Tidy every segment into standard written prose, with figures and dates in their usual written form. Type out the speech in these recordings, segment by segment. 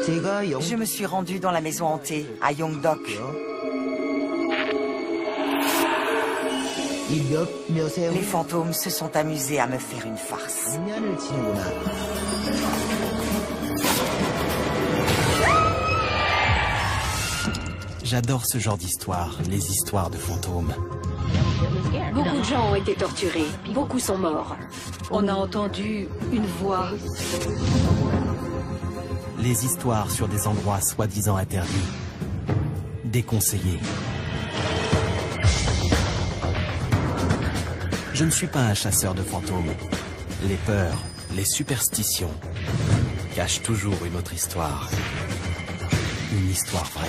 Je me suis rendue dans la maison hantée, à Yongdok. Les fantômes se sont amusés à me faire une farce. J'adore ce genre d'histoire, les histoires de fantômes. Beaucoup de gens ont été torturés, beaucoup sont morts. On a entendu une voix. Les histoires sur des endroits soi-disant interdits, déconseillés. Je ne suis pas un chasseur de fantômes. Les peurs, les superstitions cachent toujours une autre histoire. Une histoire vraie.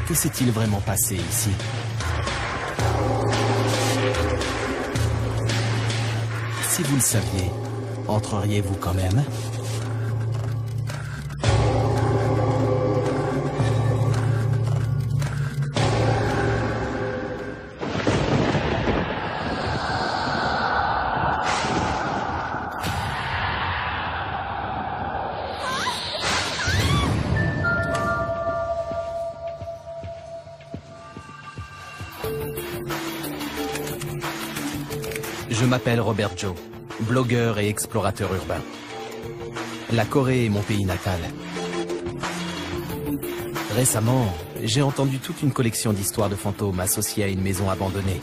Que s'est-il vraiment passé ici? Si vous le saviez, entreriez-vous quand même? Je m'appelle Robert Joe, blogueur et explorateur urbain. La Corée est mon pays natal. Récemment, j'ai entendu toute une collection d'histoires de fantômes associées à une maison abandonnée,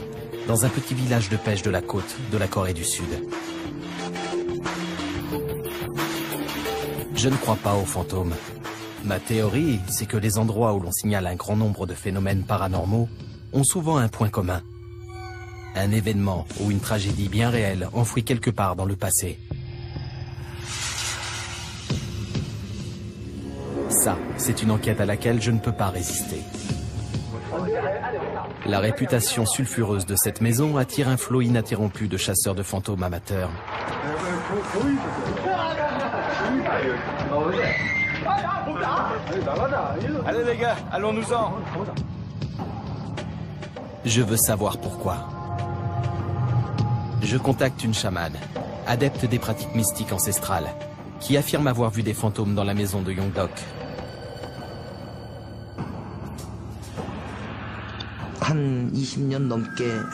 dans un petit village de pêche de la côte de la Corée du Sud. Je ne crois pas aux fantômes. Ma théorie, c'est que les endroits où l'on signale un grand nombre de phénomènes paranormaux ont souvent un point commun. Un événement ou une tragédie bien réelle enfouie quelque part dans le passé. Ça, c'est une enquête à laquelle je ne peux pas résister. La réputation sulfureuse de cette maison attire un flot ininterrompu de chasseurs de fantômes amateurs. Allez les gars, allons-nous-en. Je veux savoir pourquoi. Je contacte une chamane, adepte des pratiques mystiques ancestrales, qui affirme avoir vu des fantômes dans la maison de Yongdok.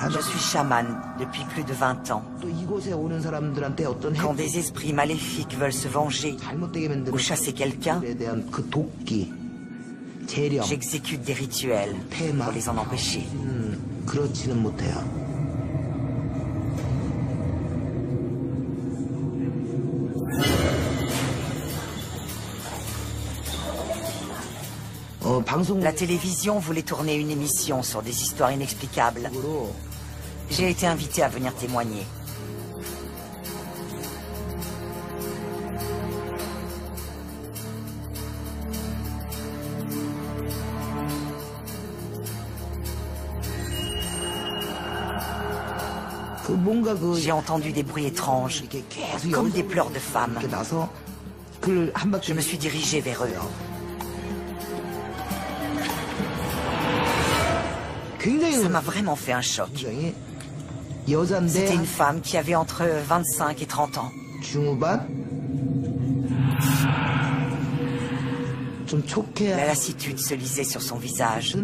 Je suis chamane depuis plus de 20 ans. Quand des esprits maléfiques veulent se venger ou chasser quelqu'un, j'exécute des rituels pour les en empêcher. La télévision voulait tourner une émission sur des histoires inexplicables. J'ai été invité à venir témoigner. J'ai entendu des bruits étranges, comme des pleurs de femmes. Je me suis dirigé vers eux. Ça m'a vraiment fait un choc. C'était une femme qui avait entre 25 et 30 ans. La lassitude se lisait sur son visage,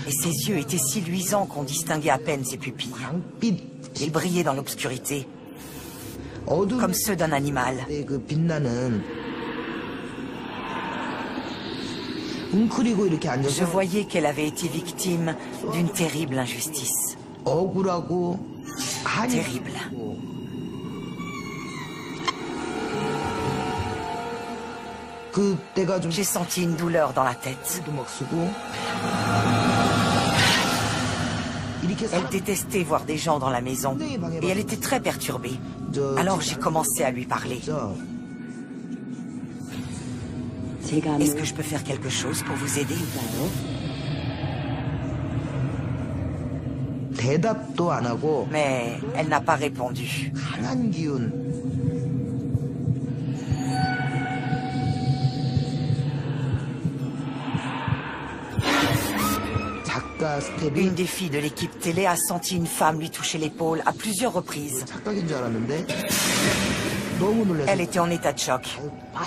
et ses yeux étaient si luisants qu'on distinguait à peine ses pupilles. Ils brillaient dans l'obscurité, comme ceux d'un animal. Je voyais qu'elle avait été victime d'une terrible injustice. Terrible. J'ai senti une douleur dans la tête. Elle détestait voir des gens dans la maison et elle était très perturbée. Alors j'ai commencé à lui parler. Est-ce que je peux faire quelque chose pour vous aider? Mais elle n'a pas répondu. Une des filles de l'équipe télé a senti une femme lui toucher l'épaule à plusieurs reprises. Elle était en état de choc,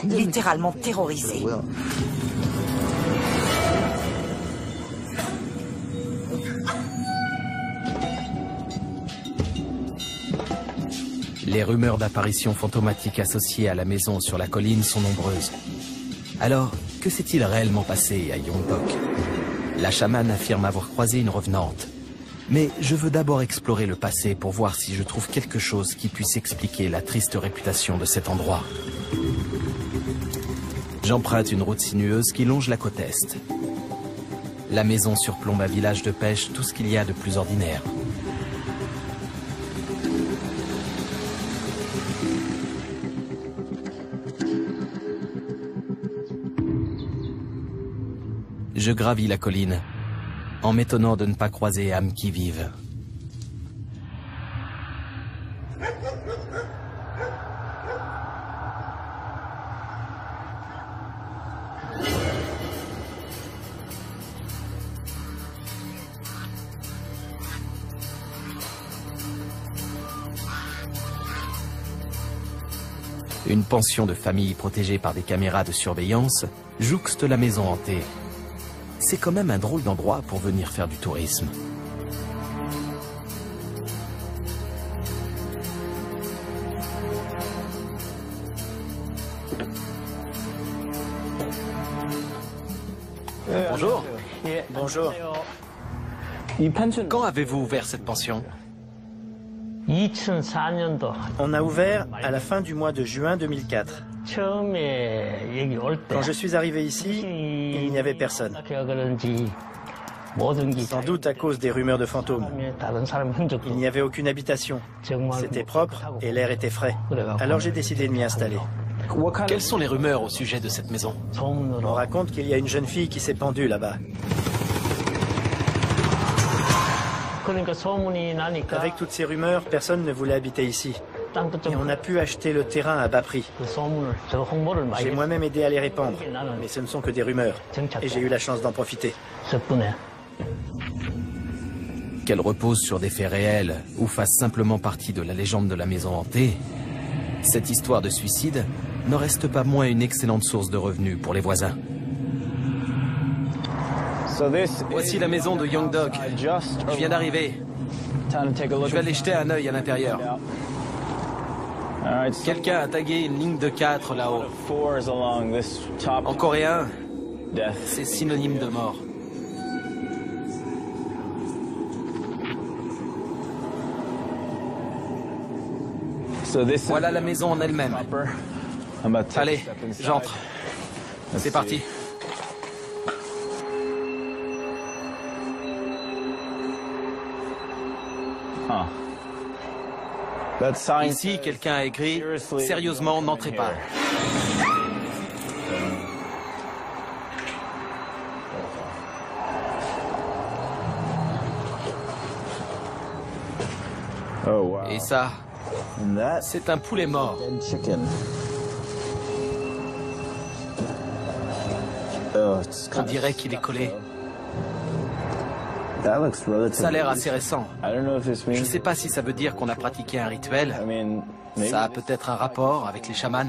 littéralement terrorisée. Les rumeurs d'apparitions fantomatiques associées à la maison sur la colline sont nombreuses. Alors, que s'est-il réellement passé à Yongdok? La chamane affirme avoir croisé une revenante. Mais je veux d'abord explorer le passé pour voir si je trouve quelque chose qui puisse expliquer la triste réputation de cet endroit. J'emprunte une route sinueuse qui longe la côte est. La maison surplombe un village de pêche, tout ce qu'il y a de plus ordinaire. Je gravis la colline, en m'étonnant de ne pas croiser âme qui vive. Une pension de famille protégée par des caméras de surveillance jouxte la maison hantée. C'est quand même un drôle d'endroit pour venir faire du tourisme. Bonjour. Bonjour. Quand avez-vous ouvert cette pension? On a ouvert à la fin du mois de juin 2004. Quand je suis arrivé ici, il n'y avait personne. Sans doute à cause des rumeurs de fantômes. Il n'y avait aucune habitation. C'était propre et l'air était frais. Alors j'ai décidé de m'y installer. Quelles sont les rumeurs au sujet de cette maison? On raconte qu'il y a une jeune fille qui s'est pendue là-bas. Avec toutes ces rumeurs, personne ne voulait habiter ici. Et on a pu acheter le terrain à bas prix. J'ai moi-même aidé à les répandre, mais ce ne sont que des rumeurs. Et j'ai eu la chance d'en profiter. Qu'elle repose sur des faits réels ou fasse simplement partie de la légende de la maison hantée, cette histoire de suicide ne reste pas moins une excellente source de revenus pour les voisins. Voici la maison de Yongdok. Je viens d'arriver. Je vais aller jeter un œil à l'intérieur. Quelqu'un a tagué une ligne de 4 là-haut. En coréen, c'est synonyme de mort. Voilà la maison en elle-même. Allez, j'entre. C'est parti. Ici, quelqu'un a écrit « Sérieusement, n'entrez pas ». Et ça, c'est un poulet mort. On dirait qu'il est collé. Ça a l'air assez récent. Je ne sais pas si ça veut dire qu'on a pratiqué un rituel. Ça a peut-être un rapport avec les chamans.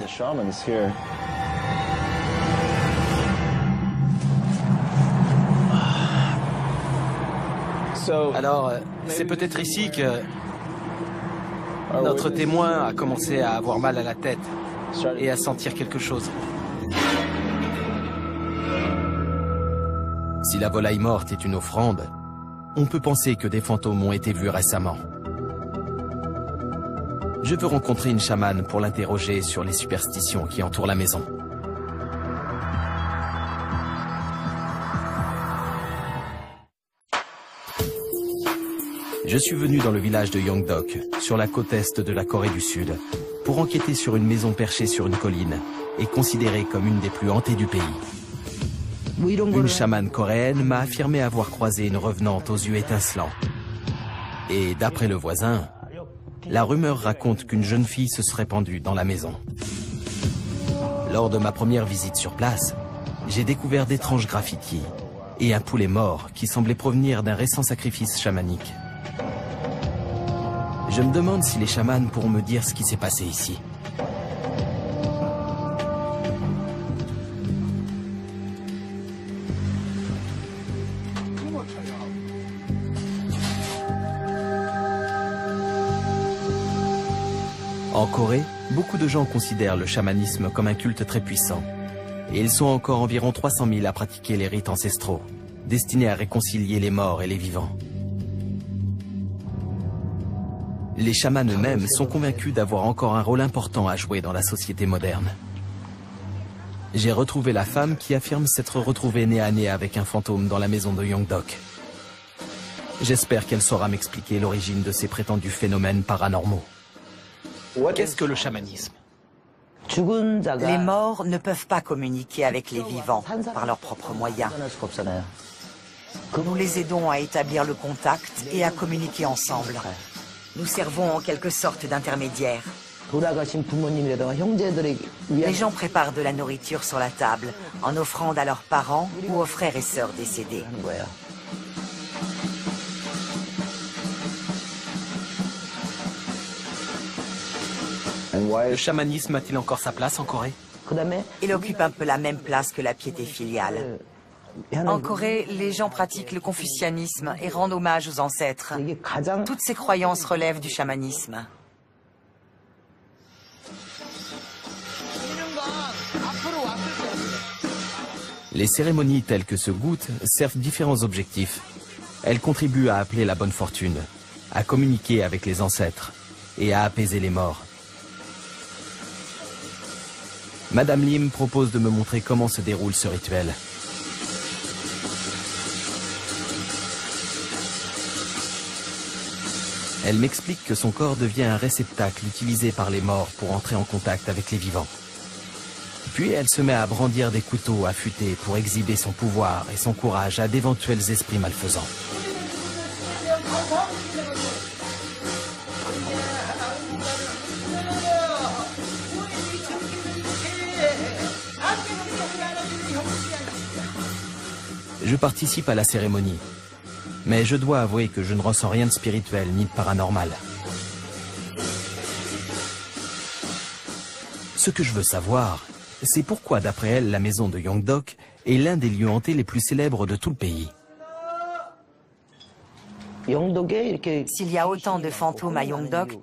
Alors, c'est peut-être ici que notre témoin a commencé à avoir mal à la tête et à sentir quelque chose. Si la volaille morte est une offrande, on peut penser que des fantômes ont été vus récemment. Je veux rencontrer une chamane pour l'interroger sur les superstitions qui entourent la maison. Je suis venu dans le village de Yongdok, sur la côte est de la Corée du Sud, pour enquêter sur une maison perchée sur une colline et considérée comme une des plus hantées du pays. Une chamane coréenne m'a affirmé avoir croisé une revenante aux yeux étincelants. Et d'après le voisin, la rumeur raconte qu'une jeune fille se serait pendue dans la maison. Lors de ma première visite sur place, j'ai découvert d'étranges graffitis et un poulet mort qui semblait provenir d'un récent sacrifice chamanique. Je me demande si les chamans pourront me dire ce qui s'est passé ici. En Corée, beaucoup de gens considèrent le chamanisme comme un culte très puissant. Et ils sont encore environ 300 000 à pratiquer les rites ancestraux, destinés à réconcilier les morts et les vivants. Les chamans eux-mêmes sont convaincus d'avoir encore un rôle important à jouer dans la société moderne. J'ai retrouvé la femme qui affirme s'être retrouvée nez à nez avec un fantôme dans la maison de Yongdok. J'espère qu'elle saura m'expliquer l'origine de ces prétendus phénomènes paranormaux. Qu'est-ce que le chamanisme? Les morts ne peuvent pas communiquer avec les vivants par leurs propres moyens. Nous les aidons à établir le contact et à communiquer ensemble. Nous servons en quelque sorte d'intermédiaires. Les gens préparent de la nourriture sur la table, en offrande à leurs parents ou aux frères et sœurs décédés. Le chamanisme a-t-il encore sa place en Corée? Il occupe un peu la même place que la piété filiale. En Corée, les gens pratiquent le confucianisme et rendent hommage aux ancêtres. Toutes ces croyances relèvent du chamanisme. Les cérémonies telles que ce goutte servent différents objectifs. Elles contribuent à appeler la bonne fortune, à communiquer avec les ancêtres et à apaiser les morts. Madame Lim propose de me montrer comment se déroule ce rituel. Elle m'explique que son corps devient un réceptacle utilisé par les morts pour entrer en contact avec les vivants. Puis elle se met à brandir des couteaux affûtés pour exhiber son pouvoir et son courage à d'éventuels esprits malfaisants. Je participe à la cérémonie, mais je dois avouer que je ne ressens rien de spirituel ni de paranormal. Ce que je veux savoir, c'est pourquoi, d'après elle, la maison de Yongdok est l'un des lieux hantés les plus célèbres de tout le pays. S'il y a autant de fantômes à Yongdok,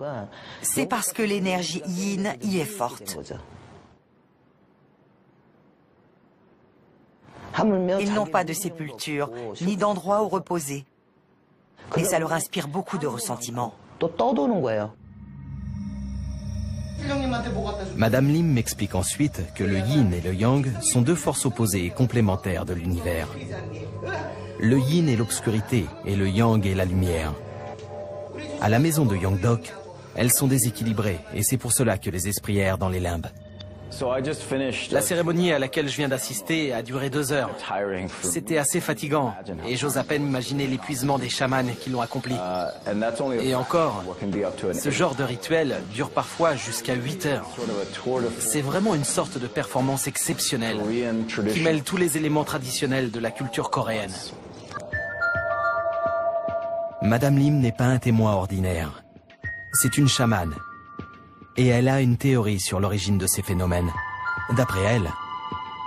c'est parce que l'énergie yin y est forte. Ils n'ont pas de sépulture, ni d'endroit où reposer. Et ça leur inspire beaucoup de ressentiment. Madame Lim m'explique ensuite que le yin et le yang sont deux forces opposées et complémentaires de l'univers. Le yin est l'obscurité et le yang est la lumière. À la maison de Yongdok, elles sont déséquilibrées et c'est pour cela que les esprits errent dans les limbes. La cérémonie à laquelle je viens d'assister a duré 2 heures. C'était assez fatigant et j'ose à peine imaginer l'épuisement des chamans qui l'ont accompli. Et encore, ce genre de rituel dure parfois jusqu'à 8 heures. C'est vraiment une sorte de performance exceptionnelle qui mêle tous les éléments traditionnels de la culture coréenne. Madame Lim n'est pas un témoin ordinaire. C'est une chamane. Et elle a une théorie sur l'origine de ces phénomènes. D'après elle,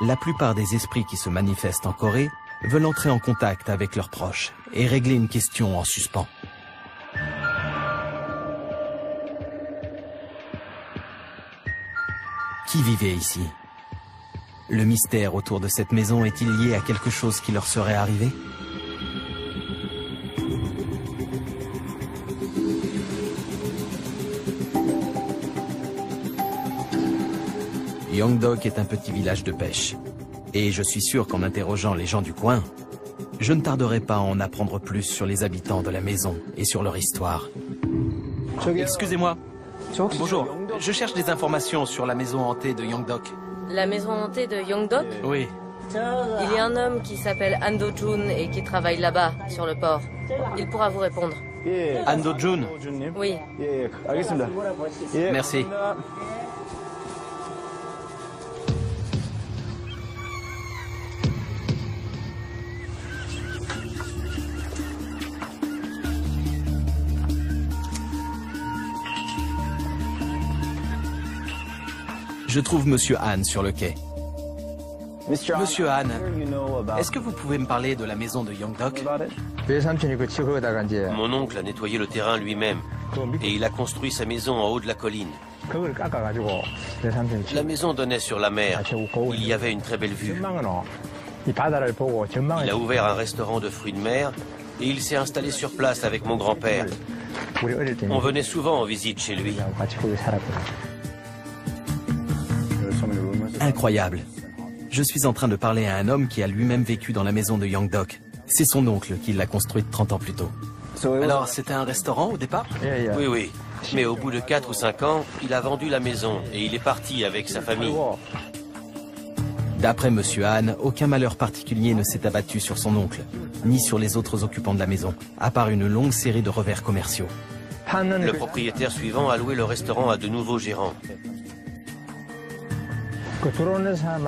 la plupart des esprits qui se manifestent en Corée veulent entrer en contact avec leurs proches et régler une question en suspens. Qui vivait ici? Le mystère autour de cette maison est-il lié à quelque chose qui leur serait arrivé? Yongdok est un petit village de pêche. Et je suis sûr qu'en interrogeant les gens du coin, je ne tarderai pas à en apprendre plus sur les habitants de la maison et sur leur histoire. Excusez-moi. Bonjour. Je cherche des informations sur la maison hantée de Yongdok. La maison hantée de Yongdok? Oui. Il y a un homme qui s'appelle Han Do-jun et qui travaille là-bas, sur le port. Il pourra vous répondre. Han Do-jun? Oui. Merci. Je trouve Monsieur Han sur le quai. Monsieur Han, est-ce que vous pouvez me parler de la maison de Yongdok? Mon oncle a nettoyé le terrain lui-même et il a construit sa maison en haut de la colline. La maison donnait sur la mer. Il y avait une très belle vue. Il a ouvert un restaurant de fruits de mer et il s'est installé sur place avec mon grand-père. On venait souvent en visite chez lui. Incroyable. Je suis en train de parler à un homme qui a lui-même vécu dans la maison de Yongdok. C'est son oncle qui l'a construite 30 ans plus tôt. Alors, c'était un restaurant au départ? Oui, oui. Mais au bout de 4 ou 5 ans, il a vendu la maison et il est parti avec sa famille. D'après Monsieur Han, aucun malheur particulier ne s'est abattu sur son oncle, ni sur les autres occupants de la maison, à part une longue série de revers commerciaux. Le propriétaire suivant a loué le restaurant à de nouveaux gérants.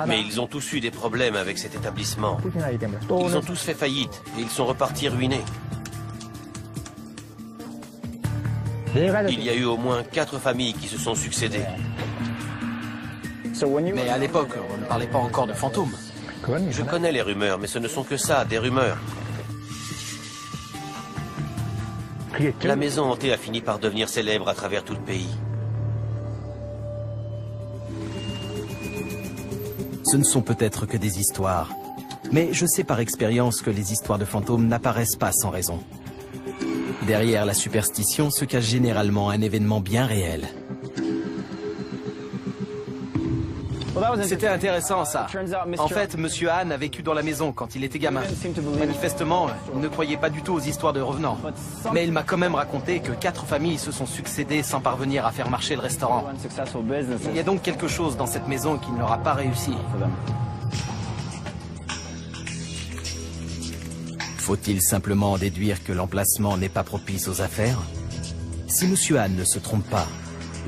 Mais ils ont tous eu des problèmes avec cet établissement. Ils ont tous fait faillite et ils sont repartis ruinés. Il y a eu au moins 4 familles qui se sont succédées. Mais à l'époque, on ne parlait pas encore de fantômes. Je connais les rumeurs, mais ce ne sont que ça, des rumeurs. La maison hantée a fini par devenir célèbre à travers tout le pays. Ce ne sont peut-être que des histoires, mais je sais par expérience que les histoires de fantômes n'apparaissent pas sans raison. Derrière la superstition se cache généralement un événement bien réel. C'était intéressant, ça. En fait, Monsieur Han a vécu dans la maison quand il était gamin. Manifestement, il ne croyait pas du tout aux histoires de revenants. Mais il m'a quand même raconté que 4 familles se sont succédées sans parvenir à faire marcher le restaurant. Il y a donc quelque chose dans cette maison qui n'aura pas réussi. Faut-il simplement déduire que l'emplacement n'est pas propice aux affaires? Si Monsieur Han ne se trompe pas,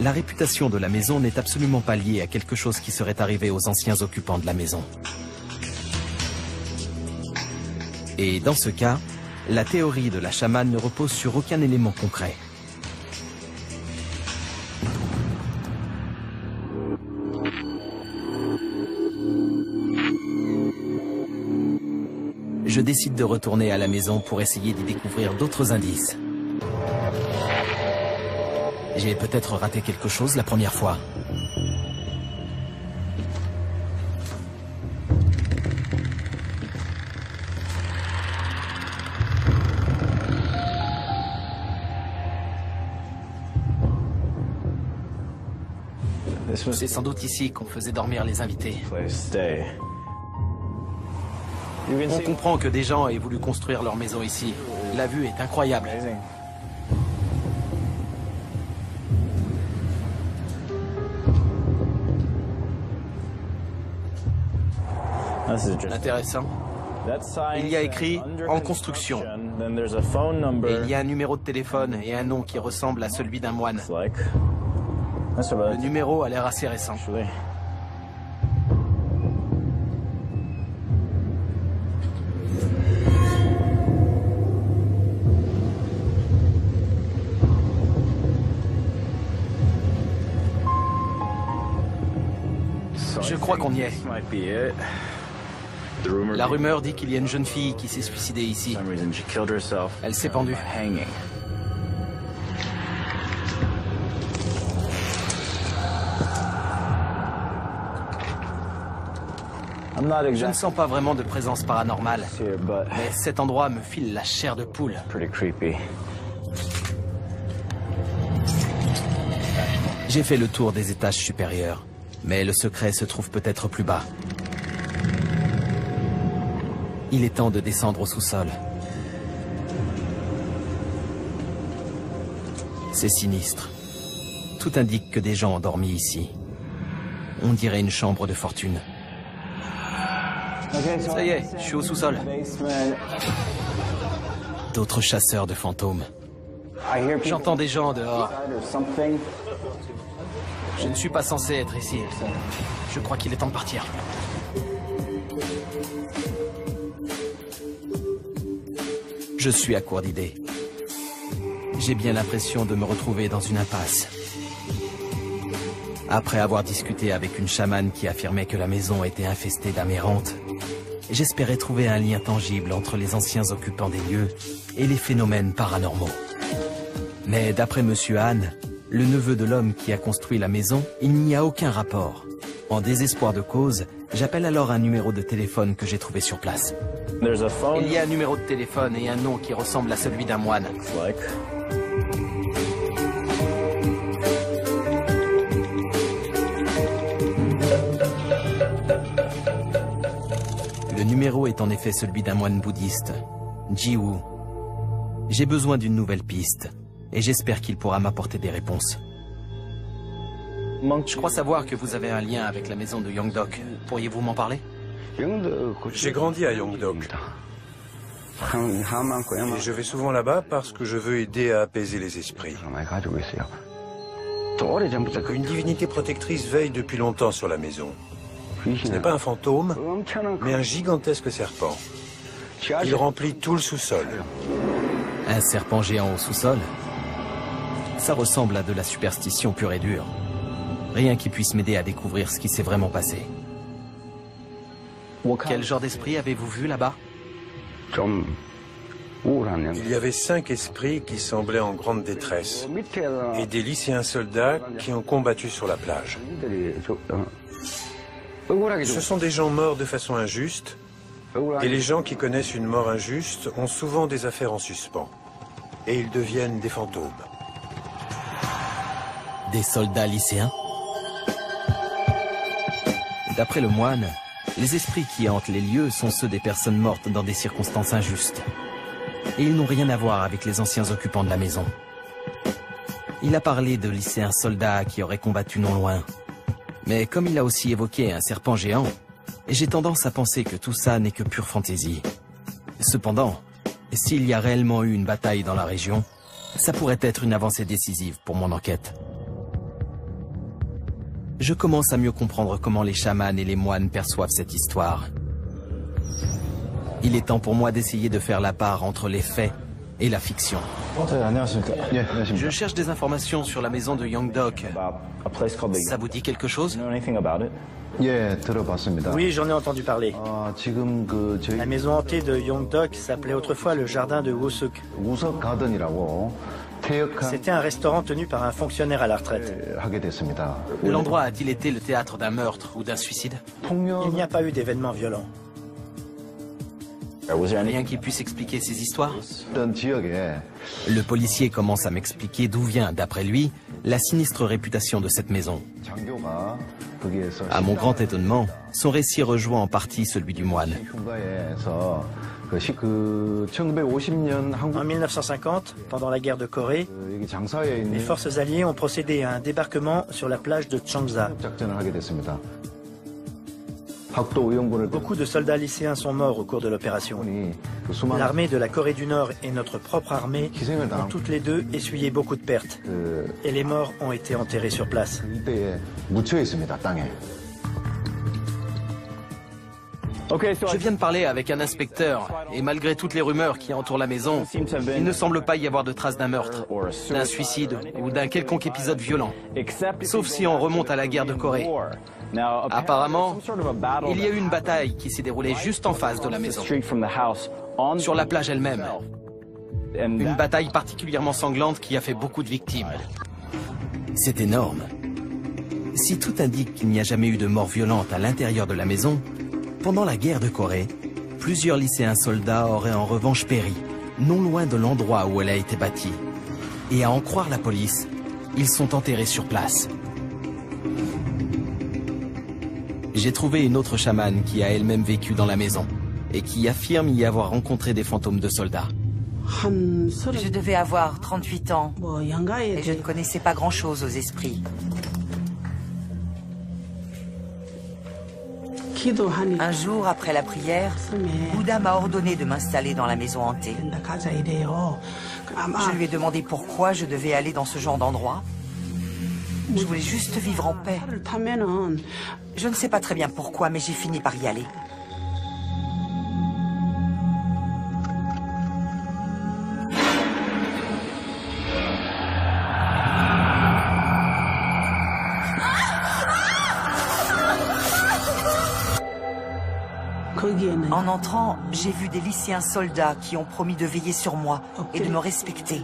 la réputation de la maison n'est absolument pas liée à quelque chose qui serait arrivé aux anciens occupants de la maison. Et dans ce cas, la théorie de la chamane ne repose sur aucun élément concret. Je décide de retourner à la maison pour essayer d'y découvrir d'autres indices. J'ai peut-être raté quelque chose la première fois. C'est sans doute ici qu'on faisait dormir les invités. On comprend que des gens aient voulu construire leur maison ici. La vue est incroyable. Intéressant. Il y a écrit « En construction ». Et il y a un numéro de téléphone et un nom qui ressemble à celui d'un moine. Le numéro a l'air assez récent. Je crois qu'on y est. La rumeur dit qu'il y a une jeune fille qui s'est suicidée ici. Elle s'est pendue. Je ne sens pas vraiment de présence paranormale, mais cet endroit me file la chair de poule. J'ai fait le tour des étages supérieurs, mais le secret se trouve peut-être plus bas. Il est temps de descendre au sous-sol. C'est sinistre. Tout indique que des gens ont dormi ici. On dirait une chambre de fortune. Ça y est, je suis au sous-sol. D'autres chasseurs de fantômes. J'entends des gens dehors. Je ne suis pas censé être ici. Je crois qu'il est temps de partir. Je suis à court d'idées. J'ai bien l'impression de me retrouver dans une impasse. Après avoir discuté avec une chamane qui affirmait que la maison était infestée d'amérantes, j'espérais trouver un lien tangible entre les anciens occupants des lieux et les phénomènes paranormaux. Mais d'après Monsieur Han, le neveu de l'homme qui a construit la maison, il n'y a aucun rapport. En désespoir de cause, j'appelle alors un numéro de téléphone que j'ai trouvé sur place. Il y a un numéro de téléphone et un nom qui ressemble à celui d'un moine. Le numéro est en effet celui d'un moine bouddhiste, Ji-woo. J'ai besoin d'une nouvelle piste, et j'espère qu'il pourra m'apporter des réponses. Je crois savoir que vous avez un lien avec la maison de Yongdok. Pourriez-vous m'en parler? J'ai grandi à Yongdok. Et je vais souvent là-bas parce que je veux aider à apaiser les esprits. Une divinité protectrice veille depuis longtemps sur la maison. Ce n'est pas un fantôme, mais un gigantesque serpent. Il remplit tout le sous-sol. Un serpent géant au sous-sol? Ça ressemble à de la superstition pure et dure. Rien qui puisse m'aider à découvrir ce qui s'est vraiment passé. Quel genre d'esprit avez-vous vu là-bas? Il y avait 5 esprits qui semblaient en grande détresse et des lycéens soldats qui ont combattu sur la plage. Ce sont des gens morts de façon injuste et les gens qui connaissent une mort injuste ont souvent des affaires en suspens et ils deviennent des fantômes. Des soldats lycéens? D'après le moine, les esprits qui hantent les lieux sont ceux des personnes mortes dans des circonstances injustes. Et ils n'ont rien à voir avec les anciens occupants de la maison. Il a parlé de lycéens soldats qui auraient combattu non loin. Mais comme il a aussi évoqué un serpent géant, j'ai tendance à penser que tout ça n'est que pure fantaisie. Cependant, s'il y a réellement eu une bataille dans la région, ça pourrait être une avancée décisive pour mon enquête. Je commence à mieux comprendre comment les chamans et les moines perçoivent cette histoire. Il est temps pour moi d'essayer de faire la part entre les faits et la fiction. Je cherche des informations sur la maison de Yongdok. Ça vous dit quelque chose? Oui, j'en ai entendu parler. La maison hantée de Yongdok s'appelait autrefois le jardin de Wusuk. C'était un restaurant tenu par un fonctionnaire à la retraite. L'endroit a-t-il été le théâtre d'un meurtre ou d'un suicide? Il n'y a pas eu d'événements violents. Rien qui puisse expliquer ces histoires? Le policier commence à m'expliquer d'où vient, d'après lui, la sinistre réputation de cette maison. À mon grand étonnement, son récit rejoint en partie celui du moine. En 1950, pendant la guerre de Corée, les forces alliées ont procédé à un débarquement sur la plage de Changsa. Beaucoup de soldats lycéens sont morts au cours de l'opération. L'armée de la Corée du Nord et notre propre armée ont toutes les deux essuyé beaucoup de pertes. Et les morts ont été enterrés sur place. Je viens de parler avec un inspecteur, et malgré toutes les rumeurs qui entourent la maison, il ne semble pas y avoir de traces d'un meurtre, d'un suicide ou d'un quelconque épisode violent, sauf si on remonte à la guerre de Corée. Apparemment, il y a eu une bataille qui s'est déroulée juste en face de la maison, sur la plage elle-même. Une bataille particulièrement sanglante qui a fait beaucoup de victimes. C'est énorme. Si tout indique qu'il n'y a jamais eu de mort violente à l'intérieur de la maison, pendant la guerre de Corée, plusieurs lycéens soldats auraient en revanche péri, non loin de l'endroit où elle a été bâtie. Et à en croire la police, ils sont enterrés sur place. J'ai trouvé une autre chamane qui a elle-même vécu dans la maison et qui affirme y avoir rencontré des fantômes de soldats. Je devais avoir 38 ans et je ne connaissais pas grand-chose aux esprits. Un jour, après la prière, Bouddha m'a ordonné de m'installer dans la maison hantée. Je lui ai demandé pourquoi je devais aller dans ce genre d'endroit. Je voulais juste vivre en paix. Je ne sais pas très bien pourquoi, mais j'ai fini par y aller. En entrant, j'ai vu des lycéens soldats qui ont promis de veiller sur moi et de me respecter.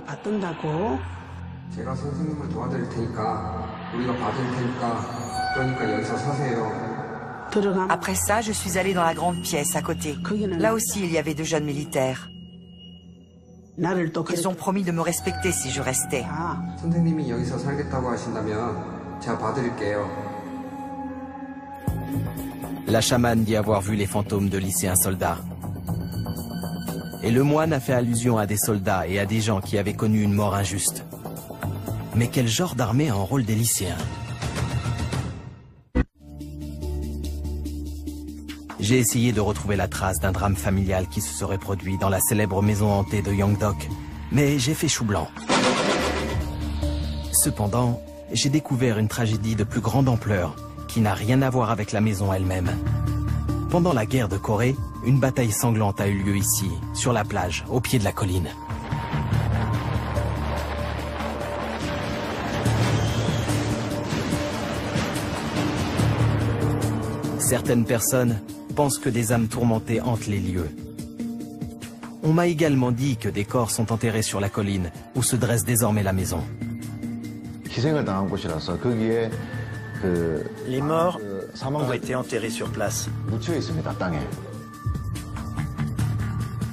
Après ça, je suis allée dans la grande pièce à côté. Là aussi, il y avait de jeunes militaires. Ils ont promis de me respecter si je restais. La chamane dit avoir vu les fantômes de lycéens soldats. Et le moine a fait allusion à des soldats et à des gens qui avaient connu une mort injuste. Mais quel genre d'armée enrôle des lycéens? J'ai essayé de retrouver la trace d'un drame familial qui se serait produit dans la célèbre maison hantée de Yongdok, mais j'ai fait chou blanc. Cependant, j'ai découvert une tragédie de plus grande ampleur qui n'a rien à voir avec la maison elle-même. Pendant la guerre de Corée, une bataille sanglante a eu lieu ici, sur la plage, au pied de la colline. Certaines personnes pensent que des âmes tourmentées hantent les lieux. On m'a également dit que des corps sont enterrés sur la colline où se dresse désormais la maison. Les morts ont été enterrés sur place.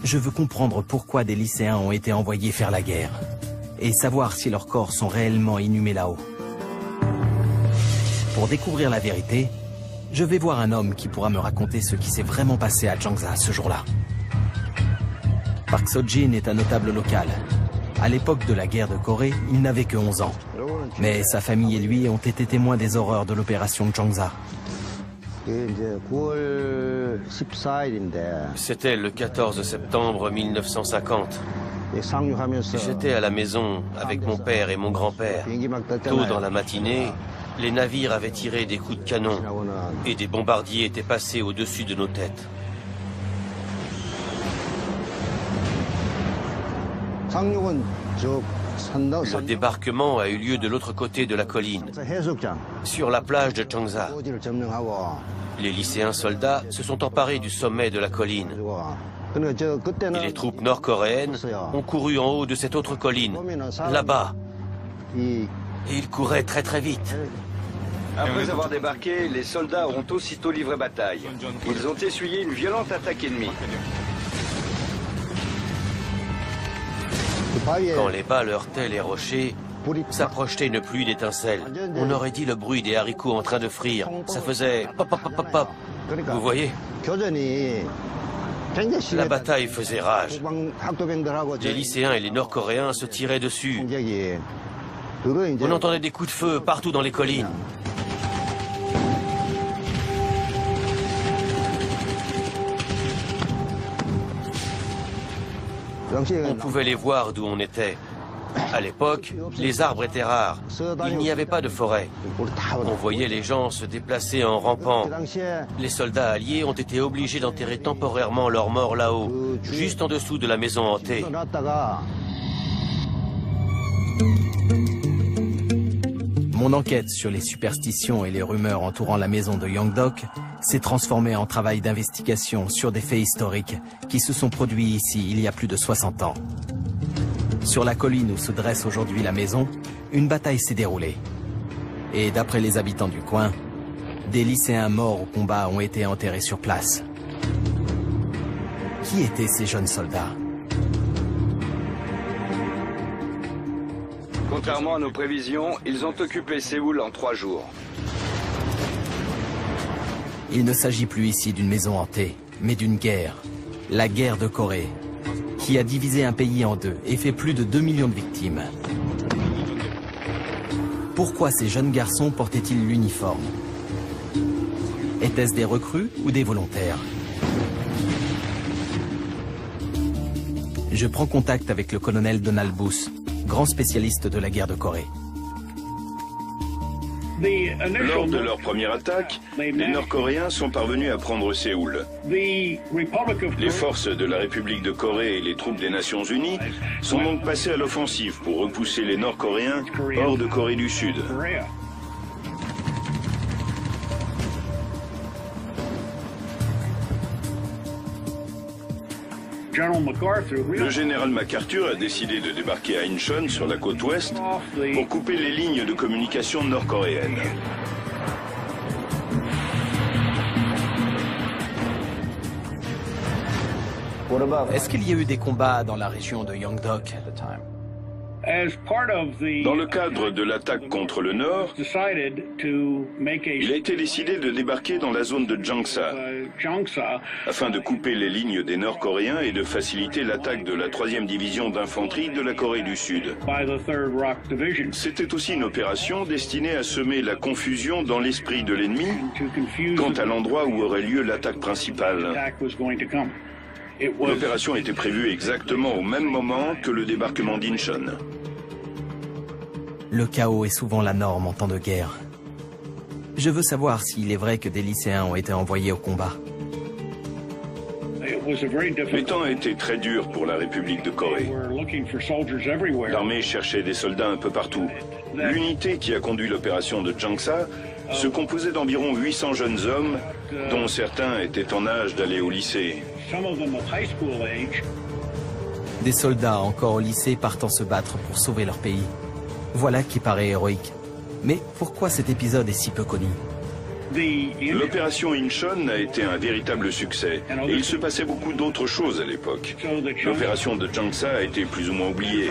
Je veux comprendre pourquoi des lycéens ont été envoyés faire la guerre et savoir si leurs corps sont réellement inhumés là-haut. Pour découvrir la vérité, je vais voir un homme qui pourra me raconter ce qui s'est vraiment passé à Jangsa ce jour-là. Park So-jin est un notable local. À l'époque de la guerre de Corée, il n'avait que 11 ans. Mais sa famille et lui ont été témoins des horreurs de l'opération Jangsa. C'était le 14 septembre 1950. J'étais à la maison avec mon père et mon grand-père. Tôt dans la matinée, les navires avaient tiré des coups de canon et des bombardiers étaient passés au-dessus de nos têtes. Le débarquement a eu lieu de l'autre côté de la colline, sur la plage de Jangsa. Les lycéens soldats se sont emparés du sommet de la colline. Et les troupes nord-coréennes ont couru en haut de cette autre colline, là-bas. Et ils couraient très très vite. Après avoir débarqué, les soldats ont aussitôt livré bataille. Ils ont essuyé une violente attaque ennemie. Quand les balles heurtaient les rochers, ça projetait une pluie d'étincelles. On aurait dit le bruit des haricots en train de frire. Ça faisait pop pop pop pop. Vous voyez? La bataille faisait rage. Les lycéens et les Nord-Coréens se tiraient dessus. On entendait des coups de feu partout dans les collines. On pouvait les voir d'où on était. À l'époque, les arbres étaient rares. Il n'y avait pas de forêt. On voyait les gens se déplacer en rampant. Les soldats alliés ont été obligés d'enterrer temporairement leurs morts là-haut, juste en dessous de la maison hantée. Mon enquête sur les superstitions et les rumeurs entourant la maison de Yongdok s'est transformée en travail d'investigation sur des faits historiques qui se sont produits ici il y a plus de 60 ans. Sur la colline où se dresse aujourd'hui la maison, une bataille s'est déroulée. Et d'après les habitants du coin, des lycéens morts au combat ont été enterrés sur place. Qui étaient ces jeunes soldats ? Contrairement à nos prévisions, ils ont occupé Séoul en 3 jours. Il ne s'agit plus ici d'une maison hantée, mais d'une guerre. La guerre de Corée, qui a divisé un pays en deux et fait plus de 2 millions de victimes. Pourquoi ces jeunes garçons portaient-ils l'uniforme? Étaient-ce des recrues ou des volontaires? Je prends contact avec le colonel Donald Booth, grand spécialiste de la guerre de Corée. Lors de leur première attaque, les Nord-Coréens sont parvenus à prendre Séoul. Les forces de la République de Corée et les troupes des Nations Unies sont donc passées à l'offensive pour repousser les Nord-Coréens hors de Corée du Sud. Le général MacArthur a décidé de débarquer à Incheon, sur la côte ouest, pour couper les lignes de communication nord-coréennes. Est-ce qu'il y a eu des combats dans la région de Yeongdeok? Dans le cadre de l'attaque contre le nord, il a été décidé de débarquer dans la zone de Jangsa afin de couper les lignes des Nord-Coréens et de faciliter l'attaque de la 3e division d'infanterie de la Corée du Sud. C'était aussi une opération destinée à semer la confusion dans l'esprit de l'ennemi quant à l'endroit où aurait lieu l'attaque principale. L'opération était prévue exactement au même moment que le débarquement d'Incheon. Le chaos est souvent la norme en temps de guerre. Je veux savoir s'il est vrai que des lycéens ont été envoyés au combat. Les temps étaient très durs pour la République de Corée. L'armée cherchait des soldats un peu partout. L'unité qui a conduit l'opération de Jangsa se composait d'environ 800 jeunes hommes, dont certains étaient en âge d'aller au lycée. Des soldats encore au lycée partant se battre pour sauver leur pays. Voilà qui paraît héroïque. Mais pourquoi cet épisode est si peu connu? L'opération Incheon a été un véritable succès et il se passait beaucoup d'autres choses à l'époque. L'opération de Jangsa a été plus ou moins oubliée.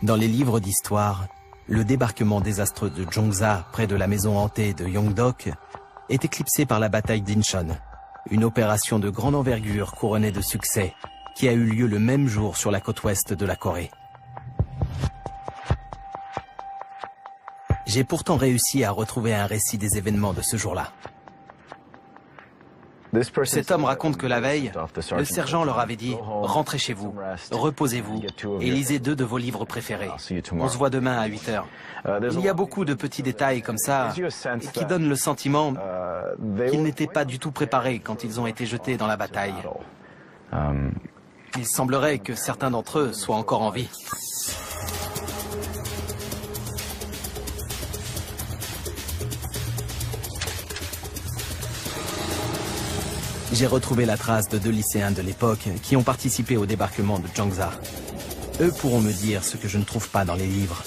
Dans les livres d'histoire, le débarquement désastreux de Jongsa près de la maison hantée de Yeongdeok est éclipsé par la bataille d'Incheon, une opération de grande envergure couronnée de succès qui a eu lieu le même jour sur la côte ouest de la Corée. J'ai pourtant réussi à retrouver un récit des événements de ce jour-là. Cet homme raconte que la veille, le sergent leur avait dit « Rentrez chez vous, reposez-vous et lisez 2 de vos livres préférés. On se voit demain à 8 heures. » Il y a beaucoup de petits détails comme ça qui donnent le sentiment qu'ils n'étaient pas du tout préparés quand ils ont été jetés dans la bataille. Il semblerait que certains d'entre eux soient encore en vie. J'ai retrouvé la trace de 2 lycéens de l'époque qui ont participé au débarquement de Jangsa. Eux pourront me dire ce que je ne trouve pas dans les livres.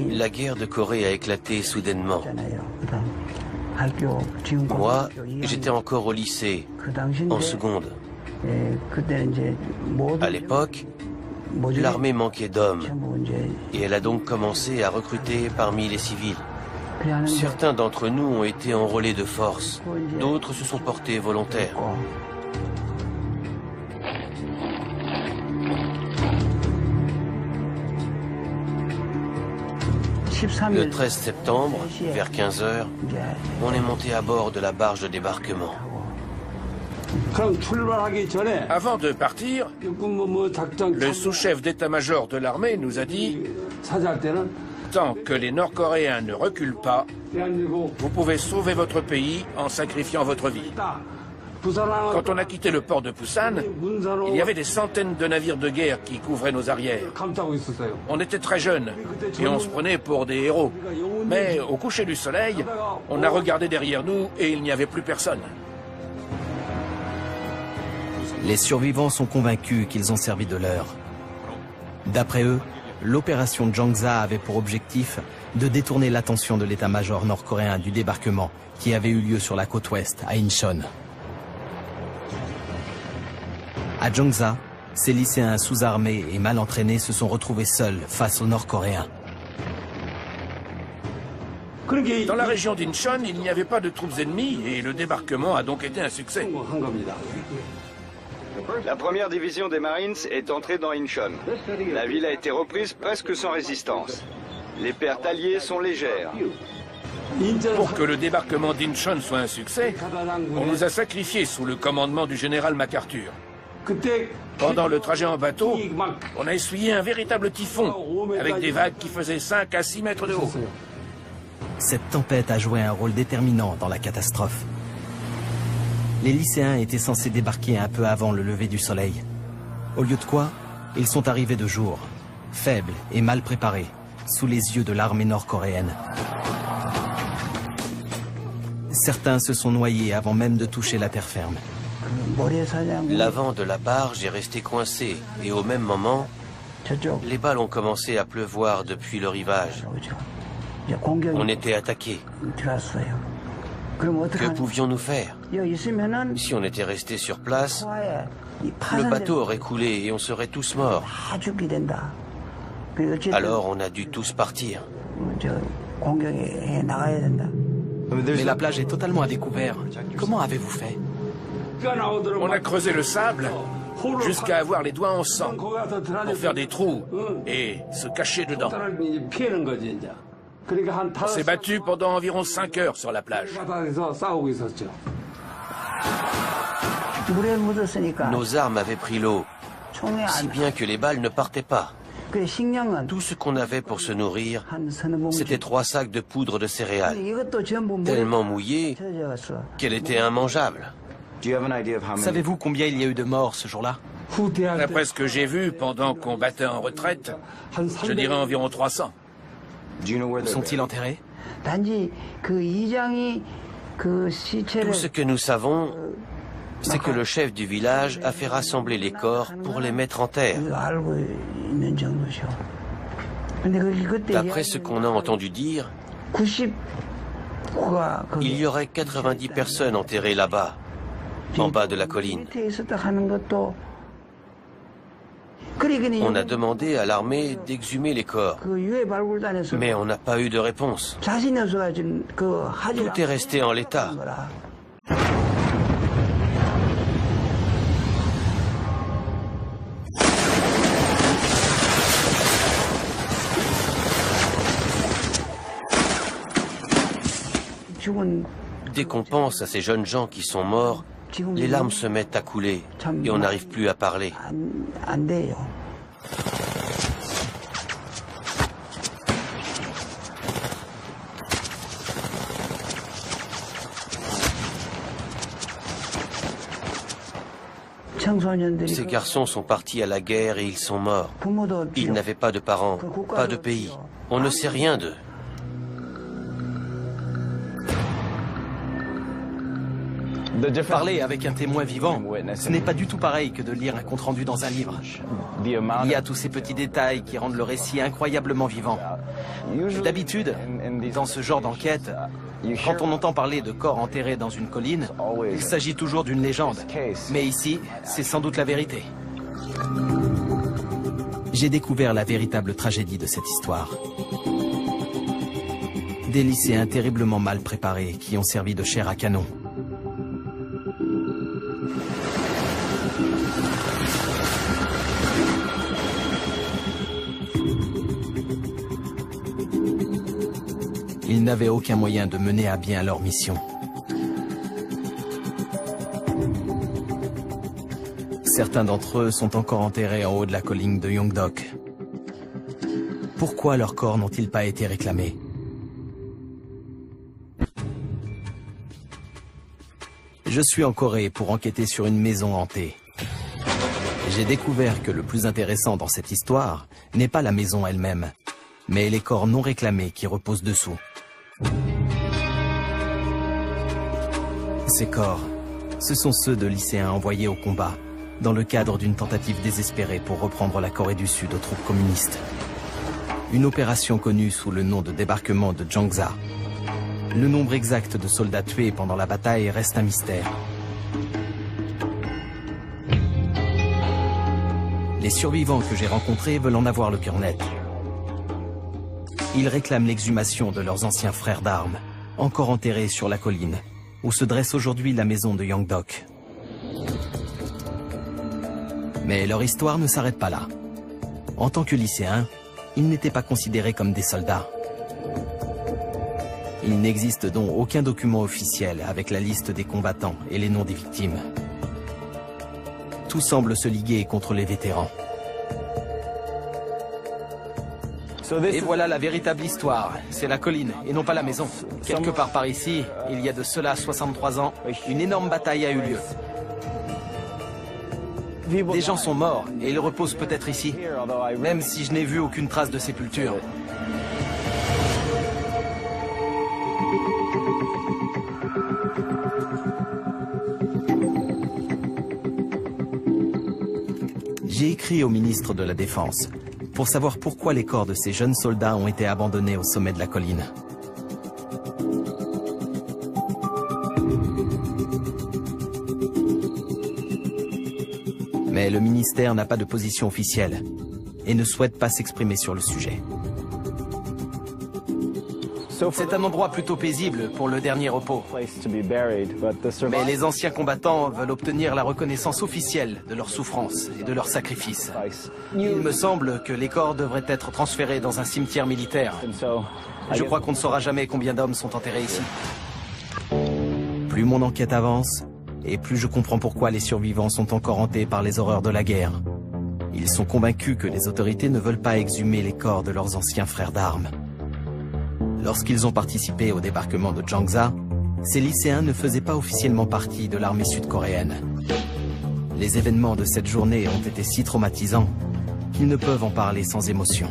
La guerre de Corée a éclaté soudainement. Moi, j'étais encore au lycée, en seconde. À l'époque, l'armée manquait d'hommes et elle a donc commencé à recruter parmi les civils. Certains d'entre nous ont été enrôlés de force, d'autres se sont portés volontaires. Le 13 septembre, vers 15 h, on est monté à bord de la barge de débarquement. Avant de partir, le sous-chef d'état-major de l'armée nous a dit « Tant que les Nord-Coréens ne reculent pas, vous pouvez sauver votre pays en sacrifiant votre vie. » Quand on a quitté le port de Busan, il y avait des centaines de navires de guerre qui couvraient nos arrières. On était très jeunes et on se prenait pour des héros. Mais au coucher du soleil, on a regardé derrière nous et il n'y avait plus personne. Les survivants sont convaincus qu'ils ont servi de leur. D'après eux, l'opération Jangsa avait pour objectif de détourner l'attention de l'état-major nord-coréen du débarquement qui avait eu lieu sur la côte ouest, à Incheon. À Jangsa, ces lycéens sous-armés et mal entraînés se sont retrouvés seuls face aux Nord-Coréens. Dans la région d'Incheon, il n'y avait pas de troupes ennemies et le débarquement a donc été un succès. La 1re division des Marines est entrée dans Incheon. La ville a été reprise presque sans résistance. Les pertes alliées sont légères. Pour que le débarquement d'Incheon soit un succès, on nous a sacrifiés sous le commandement du général MacArthur. Pendant le trajet en bateau, on a essuyé un véritable typhon, avec des vagues qui faisaient 5 à 6 mètres de haut. Cette tempête a joué un rôle déterminant dans la catastrophe. Les lycéens étaient censés débarquer un peu avant le lever du soleil. Au lieu de quoi, ils sont arrivés de jour, faibles et mal préparés, sous les yeux de l'armée nord-coréenne. Certains se sont noyés avant même de toucher la terre ferme. L'avant de la barge est resté coincé et au même moment, les balles ont commencé à pleuvoir depuis le rivage. On était attaqués. Que pouvions-nous faire? Si on était resté sur place, le bateau aurait coulé et on serait tous morts. Alors on a dû tous partir. Mais la plage est totalement à découvert. Comment avez-vous fait? On a creusé le sable jusqu'à avoir les doigts en sang pour faire des trous et se cacher dedans. On s'est battu pendant environ 5 heures sur la plage. Nos armes avaient pris l'eau, si bien que les balles ne partaient pas. Tout ce qu'on avait pour se nourrir, c'était 3 sacs de poudre de céréales, tellement mouillée qu'elle était immangeable. Savez-vous combien il y a eu de morts ce jour-là? D'après ce que j'ai vu pendant qu'on battait en retraite, je dirais environ 300. Où sont-ils enterrés? Tout ce que nous savons, c'est que le chef du village a fait rassembler les corps pour les mettre en terre. D'après ce qu'on a entendu dire, il y aurait 90 personnes enterrées là-bas, en bas de la colline. On a demandé à l'armée d'exhumer les corps, mais on n'a pas eu de réponse. Tout est resté en l'état. Dès qu'on pense à ces jeunes gens qui sont morts, les larmes se mettent à couler et on n'arrive plus à parler. Ces garçons sont partis à la guerre et ils sont morts. Ils n'avaient pas de parents, pas de pays. On ne sait rien d'eux. Parler avec un témoin vivant, ce n'est pas du tout pareil que de lire un compte-rendu dans un livre. Il y a tous ces petits détails qui rendent le récit incroyablement vivant. D'habitude, dans ce genre d'enquête, quand on entend parler de corps enterrés dans une colline, il s'agit toujours d'une légende. Mais ici, c'est sans doute la vérité. J'ai découvert la véritable tragédie de cette histoire. Des lycéens terriblement mal préparés qui ont servi de chair à canon. Ils n'avaient aucun moyen de mener à bien leur mission. Certains d'entre eux sont encore enterrés en haut de la colline de Yongdok. Pourquoi leurs corps n'ont-ils pas été réclamés? Je suis en Corée pour enquêter sur une maison hantée. J'ai découvert que le plus intéressant dans cette histoire n'est pas la maison elle-même, mais les corps non réclamés qui reposent dessous. Ces corps, ce sont ceux de lycéens envoyés au combat, dans le cadre d'une tentative désespérée pour reprendre la Corée du Sud aux troupes communistes. Une opération connue sous le nom de débarquement de Jangsa. Le nombre exact de soldats tués pendant la bataille reste un mystère. Les survivants que j'ai rencontrés veulent en avoir le cœur net. Ils réclament l'exhumation de leurs anciens frères d'armes, encore enterrés sur la colline, où se dresse aujourd'hui la maison de Yongdok. Mais leur histoire ne s'arrête pas là. En tant que lycéens, ils n'étaient pas considérés comme des soldats. Il n'existe donc aucun document officiel avec la liste des combattants et les noms des victimes. Tout semble se liguer contre les vétérans. Et voilà la véritable histoire. C'est la colline et non pas la maison. Quelque part par ici, il y a de cela 63 ans, une énorme bataille a eu lieu. Des gens sont morts et ils reposent peut-être ici, même si je n'ai vu aucune trace de sépulture. J'ai écrit au ministre de la Défense pour savoir pourquoi les corps de ces jeunes soldats ont été abandonnés au sommet de la colline. Mais le ministère n'a pas de position officielle et ne souhaite pas s'exprimer sur le sujet. C'est un endroit plutôt paisible pour le dernier repos. Mais les anciens combattants veulent obtenir la reconnaissance officielle de leurs souffrances et de leurs sacrifices. Il me semble que les corps devraient être transférés dans un cimetière militaire. Je crois qu'on ne saura jamais combien d'hommes sont enterrés ici. Plus mon enquête avance, et plus je comprends pourquoi les survivants sont encore hantés par les horreurs de la guerre. Ils sont convaincus que les autorités ne veulent pas exhumer les corps de leurs anciens frères d'armes. Lorsqu'ils ont participé au débarquement de Jangsa, ces lycéens ne faisaient pas officiellement partie de l'armée sud-coréenne. Les événements de cette journée ont été si traumatisants qu'ils ne peuvent en parler sans émotion.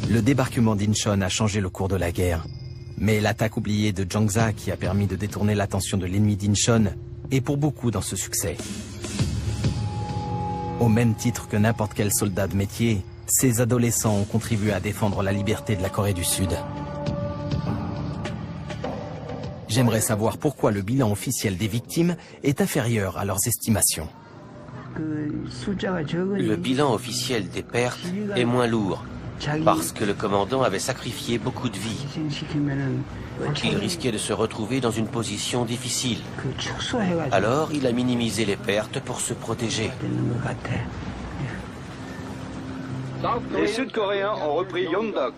Le débarquement d'Incheon a changé le cours de la guerre, mais l'attaque oubliée de Jangsa qui a permis de détourner l'attention de l'ennemi d'Incheon est pour beaucoup dans ce succès. Au même titre que n'importe quel soldat de métier, ces adolescents ont contribué à défendre la liberté de la Corée du Sud. J'aimerais savoir pourquoi le bilan officiel des victimes est inférieur à leurs estimations. Le bilan officiel des pertes est moins lourd, parce que le commandant avait sacrifié beaucoup de vies. Il risquait de se retrouver dans une position difficile. Alors, il a minimisé les pertes pour se protéger. Les Sud-Coréens ont repris Yongdok.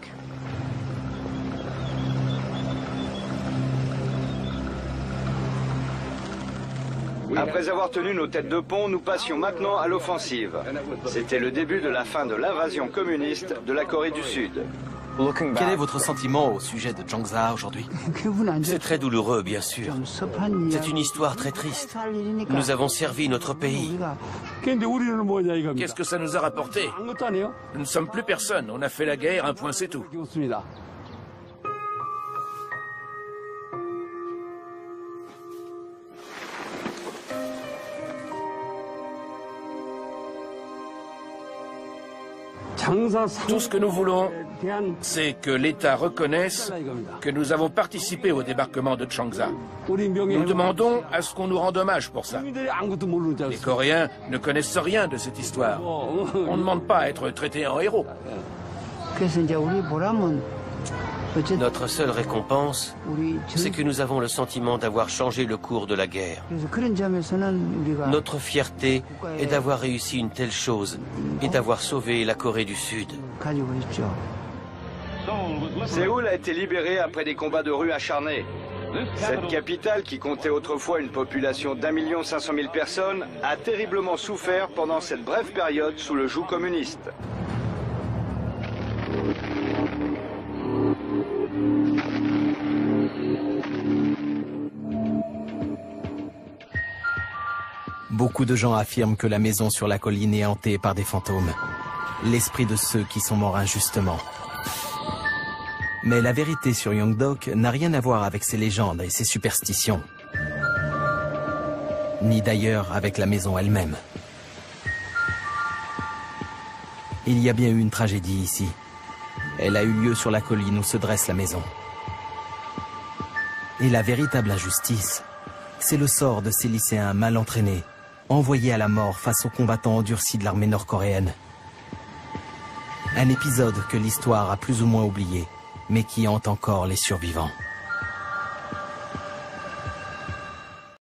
Après avoir tenu nos têtes de pont, nous passions maintenant à l'offensive. C'était le début de la fin de l'invasion communiste de la Corée du Sud. Quel est votre sentiment au sujet de Jangsa aujourd'hui? C'est très douloureux, bien sûr. C'est une histoire très triste. Nous avons servi notre pays. Qu'est-ce que ça nous a rapporté? Nous ne sommes plus personne. On a fait la guerre, un point, c'est tout. Tout ce que nous voulons, c'est que l'État reconnaisse que nous avons participé au débarquement de Jangsa. Nous demandons à ce qu'on nous rende hommage pour ça. Les Coréens ne connaissent rien de cette histoire. On ne demande pas à être traité en héros. Notre seule récompense, c'est que nous avons le sentiment d'avoir changé le cours de la guerre. Notre fierté est d'avoir réussi une telle chose et d'avoir sauvé la Corée du Sud. Séoul a été libérée après des combats de rue acharnés. Cette capitale, qui comptait autrefois une population d'1,5 million de personnes, a terriblement souffert pendant cette brève période sous le joug communiste. Beaucoup de gens affirment que la maison sur la colline est hantée par des fantômes, l'esprit de ceux qui sont morts injustement. Mais la vérité sur Yongdok n'a rien à voir avec ces légendes et ces superstitions, ni d'ailleurs avec la maison elle-même. Il y a bien eu une tragédie ici. Elle a eu lieu sur la colline où se dresse la maison. Et la véritable injustice, c'est le sort de ces lycéens mal entraînés, envoyés à la mort face aux combattants endurcis de l'armée nord-coréenne. Un épisode que l'histoire a plus ou moins oublié, mais qui hante encore les survivants.